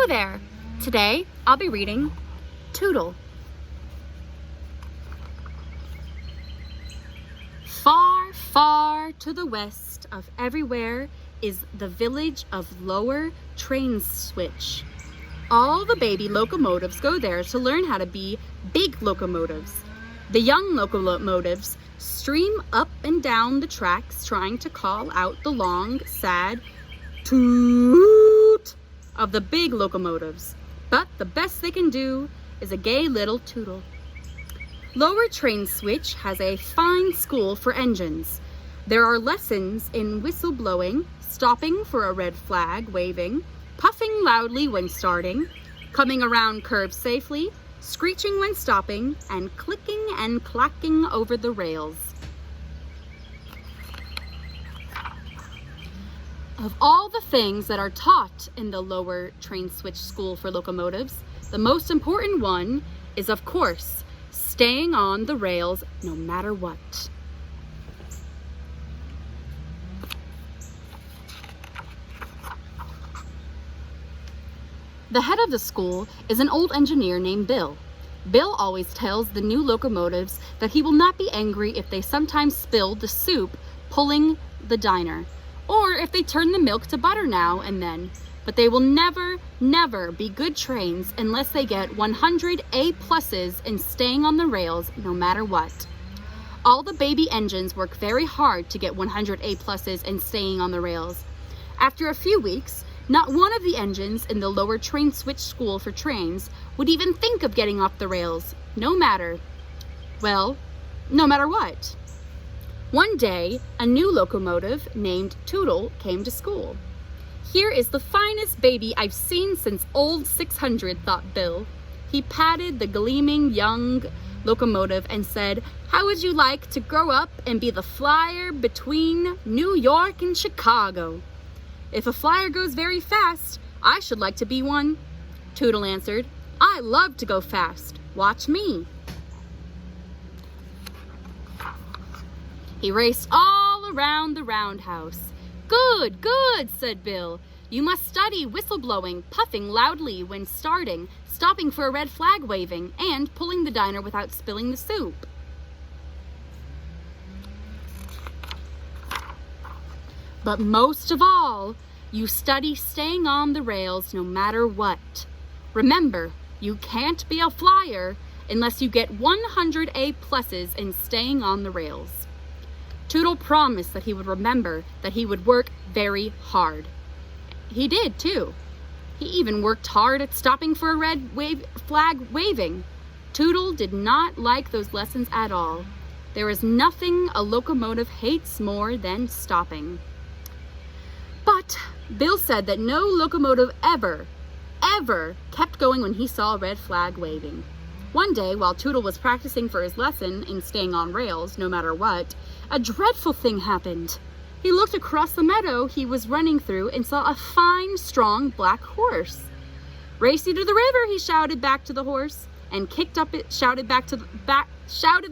Hello there! Today I'll be reading Tootle. Far, far to the west of everywhere is the village of Lower Train Switch. All the baby locomotives go there to learn how to be big locomotives. The young locomotives stream up and down the tracks trying to call out the long, sad toot of the big locomotives. But the best they can do is a gay little tootle. Lower Train Switch has a fine school for engines. There are lessons in whistle blowing, stopping for a red flag waving, puffing loudly when starting, coming around curves safely, screeching when stopping, and clicking and clacking over the rails. Of all the things that are taught in the Lower Train Switch School for Locomotives, the most important one is, of course, staying on the rails no matter what. The head of the school is an old engineer named Bill. Bill always tells the new locomotives that he will not be angry if they sometimes spill the soup pulling the diner, or if they turn the milk to butter now and then, but they will never, never be good trains unless they get 100 A+ in staying on the rails no matter what. All the baby engines work very hard to get 100 A+ in staying on the rails. After a few weeks, not one of the engines in the Lower Train Switch School for Trains would even think of getting off the rails, no matter what. One day, a new locomotive named Tootle came to school. "Here is the finest baby I've seen since old 600, thought Bill. He patted the gleaming young locomotive and said, "How would you like to grow up and be the flyer between New York and Chicago?" "If a flyer goes very fast, I should like to be one," Tootle answered. "I love to go fast. Watch me." He raced all around the roundhouse. "Good, good," said Bill. "You must study whistle blowing, puffing loudly when starting, stopping for a red flag waving, and pulling the diner without spilling the soup." "But most of all, you study staying on the rails no matter what. Remember, you can't be a flyer unless you get 100 A+ in staying on the rails." Tootle promised that he would remember, that he would work very hard. He did, too. He even worked hard at stopping for a red flag waving. Tootle did not like those lessons at all. There is nothing a locomotive hates more than stopping. But Bill said that no locomotive ever kept going when he saw a red flag waving. One day, while Tootle was practicing for his lesson in staying on rails no matter what, a dreadful thing happened. He looked across the meadow he was running through and saw a fine, strong black horse. "Race you to the river," he shouted back to the horse, and shouted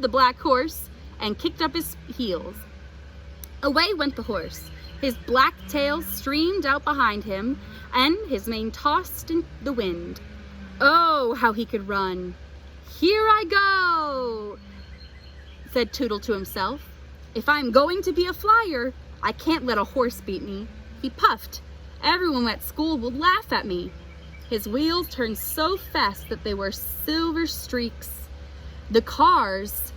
the black horse and kicked up his heels. Away went the horse. His black tail streamed out behind him, and his mane tossed in the wind. Oh, how he could run! "Here I go," said Tootle to himself. "If I'm going to be a flyer, I can't let a horse beat me." He puffed. "Everyone at school will laugh at me." His wheels turned so fast that they were silver streaks. The cars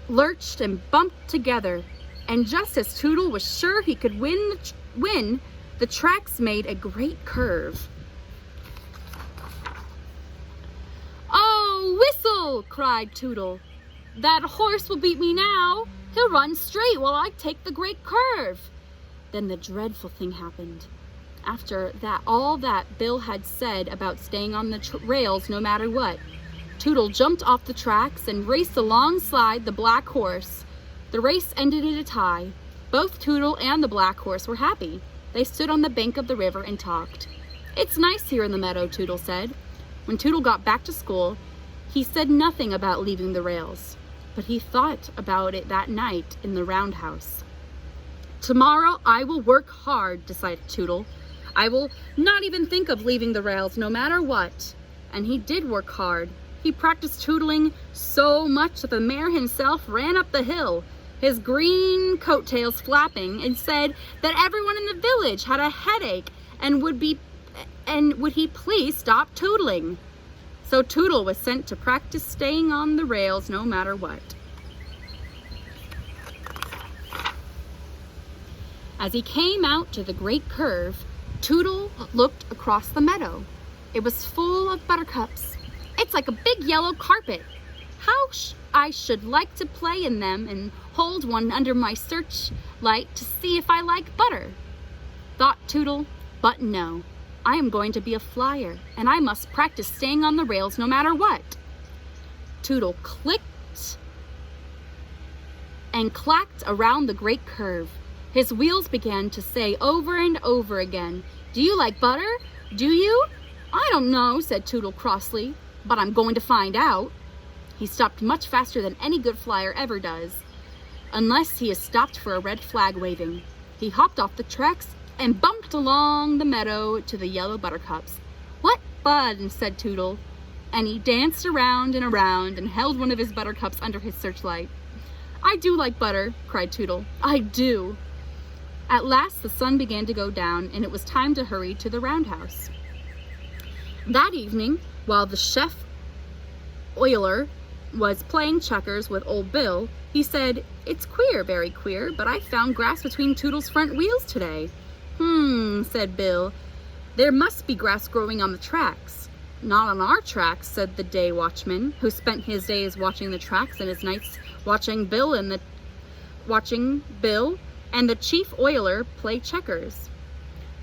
lurched and bumped together, and just as Tootle was sure he could win, the tracks made a great curve. "Oh, whistle!" cried Tootle. "That horse will beat me now. He'll run straight while I take the great curve." Then the dreadful thing happened. After all that Bill had said about staying on the rails no matter what, Tootle jumped off the tracks and raced alongside the black horse. The race ended in a tie. Both Tootle and the black horse were happy. They stood on the bank of the river and talked. "It's nice here in the meadow," Tootle said. When Tootle got back to school, he said nothing about leaving the rails, but he thought about it that night in the roundhouse. "Tomorrow I will work hard," decided Tootle. I will not even think of leaving the rails, no matter what." And he did work hard. He practiced tootling so much that the mayor himself ran up the hill, his green coattails flapping, and said that everyone in the village had a headache and would he please stop tootling. So Tootle was sent to practice staying on the rails no matter what. As he came out to the great curve, Tootle looked across the meadow. It was full of buttercups. "It's like a big yellow carpet. How I should like to play in them and hold one under my searchlight to see if I like butter," thought Tootle. "But no, I am going to be a flyer, and I must practice staying on the rails no matter what." Tootle clicked and clacked around the great curve. His wheels began to say over and over again, "Do you like butter? Do you?" "I don't know," said Tootle crossly, "but I'm going to find out." He stopped much faster than any good flyer ever does, unless he is stopped for a red flag waving. He hopped off the tracks and bumped along the meadow to the yellow buttercups. "What fun," said Tootle, and he danced around and around and held one of his buttercups under his searchlight. "I do like butter," cried Tootle. "I do." At last the sun began to go down, and it was time to hurry to the roundhouse. That evening, while the chef oiler was playing checkers with old Bill, he said, "It's queer, very queer, but I found grass between Tootle's front wheels today." Said Bill. "There must be grass growing on the tracks." "Not on our tracks," said the day watchman, who spent his days watching the tracks and his nights watching Bill and the chief oiler play checkers.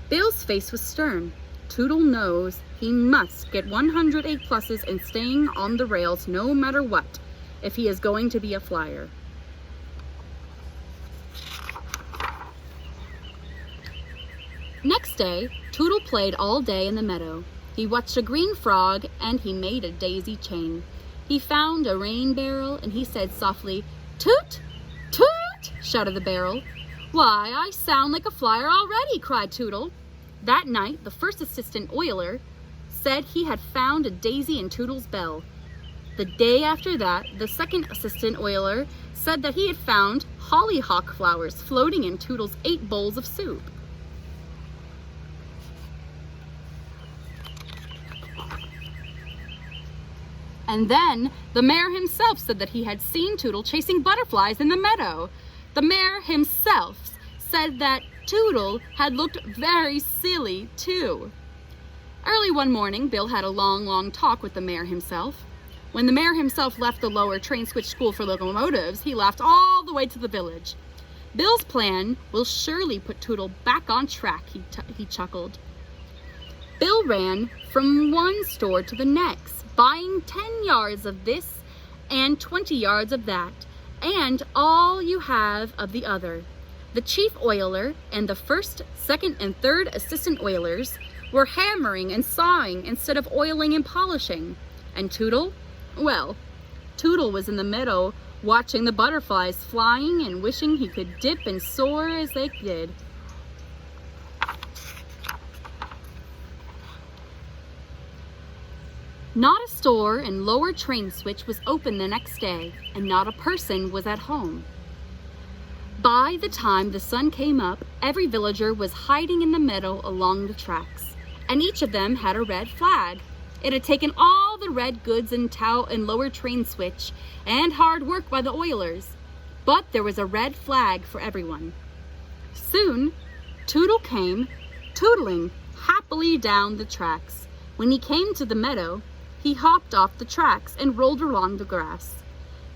Bill's face was stern. Tootle knows he must get 100 A+s in staying on the rails no matter what, if he is going to be a flyer. Next day, Tootle played all day in the meadow. He watched a green frog, and he made a daisy chain. He found a rain barrel, and he said softly, "Toot! Toot!" shouted the barrel. "Why, I sound like a flyer already," cried Tootle. That night, the first assistant oiler said he had found a daisy in Tootle's bell. The day after that, the second assistant oiler said that he had found hollyhock flowers floating in Tootle's 8 bowls of soup. And then the mayor himself said that he had seen Tootle chasing butterflies in the meadow. The mayor himself said that Tootle had looked very silly, too. Early one morning, Bill had a long talk with the mayor himself. When the mayor himself left the lower train switch school for locomotives, he laughed all the way to the village. "Bill's plan will surely put Tootle back on track," he chuckled. Bill ran from one store to the next, buying 10 yards of this and 20 yards of that, and all you have of the other. The chief oiler and the first, second, and third assistant oilers were hammering and sawing instead of oiling and polishing. And Tootle? Well, Tootle was in the meadow watching the butterflies flying and wishing he could dip and soar as they did. Not a store in Lower Train Switch was open the next day, and not a person was at home. By the time the sun came up, every villager was hiding in the meadow along the tracks, and each of them had a red flag. It had taken all the red goods in Lower Train Switch and hard work by the oilers, but there was a red flag for everyone. Soon, Tootle came tootling happily down the tracks. When he came to the meadow, he hopped off the tracks and rolled along the grass.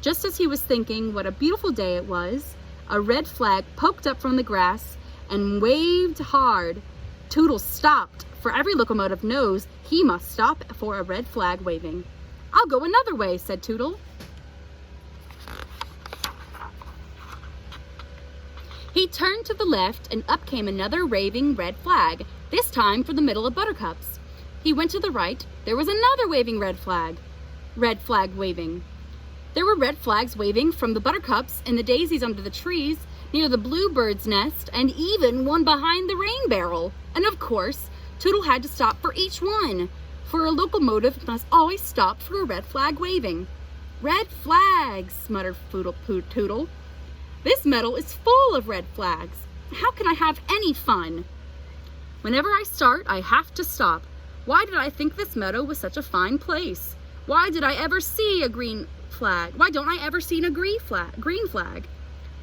Just as he was thinking what a beautiful day it was, a red flag poked up from the grass and waved hard. Tootle stopped, for every locomotive knows he must stop for a red flag waving. "I'll go another way," said Tootle. He turned to the left, and up came another waving red flag, this time for the middle of buttercups. He went to the right. There was another waving red flag waving. There were red flags waving from the buttercups and the daisies under the trees, near the bluebird's nest, and even one behind the rain barrel. And of course, Tootle had to stop for each one, for a locomotive must always stop for a red flag waving. Red flags, muttered Tootle. This meadow is full of red flags. How can I have any fun? Whenever I start, I have to stop. Why did I think this meadow was such a fine place? Why did I ever see a green flag? Why don't I ever see a green flag?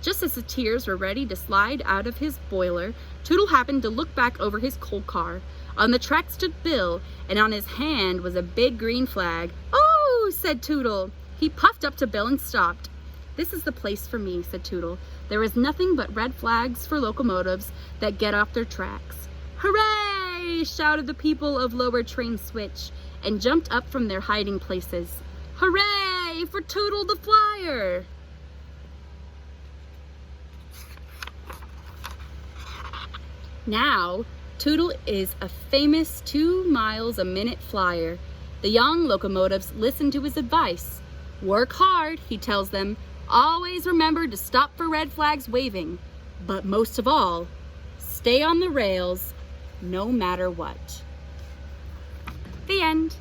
Just as the tears were ready to slide out of his boiler, Tootle happened to look back over his coal car. On the track stood Bill, and on his hand was a big green flag. "Oh," said Tootle. He puffed up to Bill and stopped. "This is the place for me," said Tootle. "There is nothing but red flags for locomotives that get off their tracks." "Hooray!" shouted the people of Lower Train Switch, and jumped up from their hiding places. "Hooray for Tootle the Flyer!" Now, Tootle is a famous 2 miles a minute flyer. The young locomotives listen to his advice. Work hard, he tells them. Always remember to stop for red flags waving. But most of all, stay on the rails no matter what. The end.